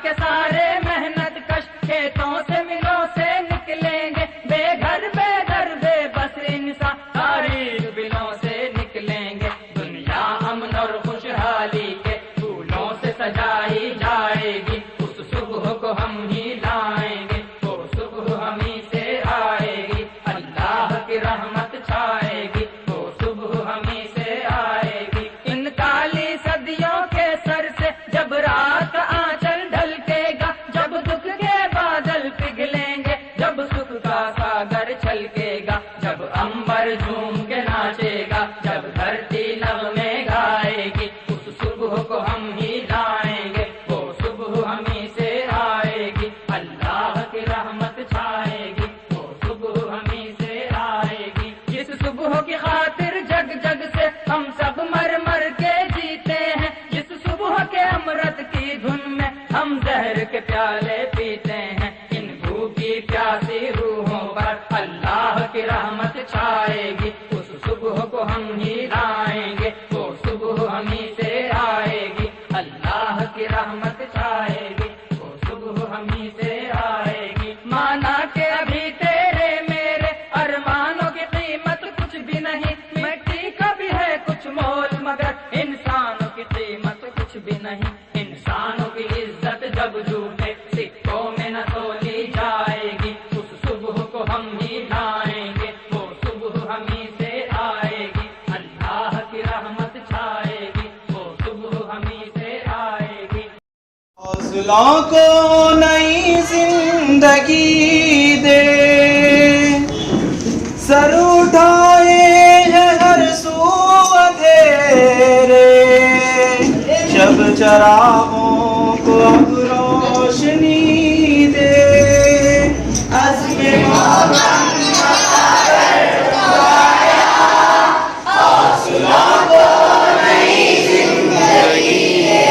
کے سارے محنت کش کھیتوں سے ملوں سے نکلیں گے، بے گھر بے بس انسان تاریخ بلوں سے نکلیں گے، دنیا امن اور خوشحالی کے پھولوں سے سجائی جائے گی، اس صبح کو ہم ہی لائیں گے، وہ صبح ہمیں سے آئے گی، اللہ کی رحمت چھائے گی، وہ صبح ہمیں سے آئے گی، ان کالی صدیوں کے سر سے جب رات کا آنچل ڈھلکے گا، جب دکھ کے بادل پگھلیں گے، جب سکھ کا ساگر چھلکے گا، جب امبر جھوم کے ناچے گا، جب دھرتی نغمے گائے گی، اس صبح کو ہم ہی لائیں گے، وہ صبح ہمیں سے آئے گی، اللہ کی رحمت چھائے گی، وہ صبح ہمیں سے آئے گی، جس صبح کی خاطر جگ جگ سے ہم سب مر مر کے جیتے ہیں، جس صبح کے امرت کی دھن میں ہم زہر کے پیالے پیتے ہیں، ان بھوکی پیاسی روحوں پر اللہ کی رحمت چھائے گی، اس صبح کو ہم ہی لائیں گے، وہ صبح ہمیں سے آئے گی، اللہ کی رحمت چھائے گی، وہ صبح ہمیں سے آئے گی، مانا کہ ابھی تیرے میرے ارمانوں کی قیمت کچھ بھی نہیں، مٹی کا بھی ہے کچھ مول مگر انسانوں کی قیمت کچھ بھی نہیں، انسانوں کی عزت جب جھوٹے سکوں میں نہ تولی جائے گی، اس صبح کو ہم ہی لائیں گے، وہ صبح ہمیں سے آئے گی، اللہ کی رحمت چھائے گی، وہ صبح ہمیں سے آئے گی۔ حوصلوں کو نئی زندگی دے، سر اٹھائے ہیں ہر سو اندھیرے، شب چراغوں کو اب روشنی دے، عزم محکم حوصلوں کو نئی زندگی دے،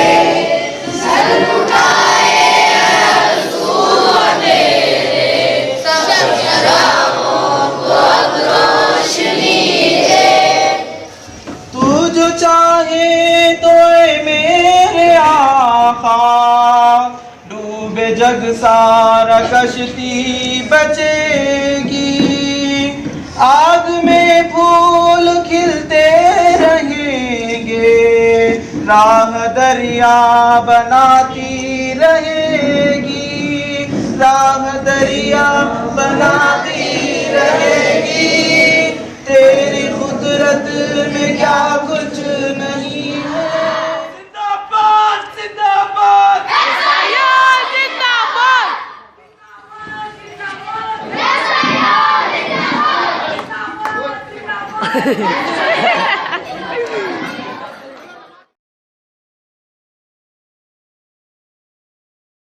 سر اٹھائے ہر سو اندھیرے، شب چراغوں کو اب روشنی دے، تو جو چاہے تو اے میرے آقا، ڈوبے جگ سارا کشتی بچے گی، آگ میں پھول کھلتے رہیں گے، راہ دریا بناتی رہے گی، راہ دریا بناتی رہے گی، تیری قدرت میں کیا کچھ نہیں ہے، زندہ باد زندہ باد، زندہ باد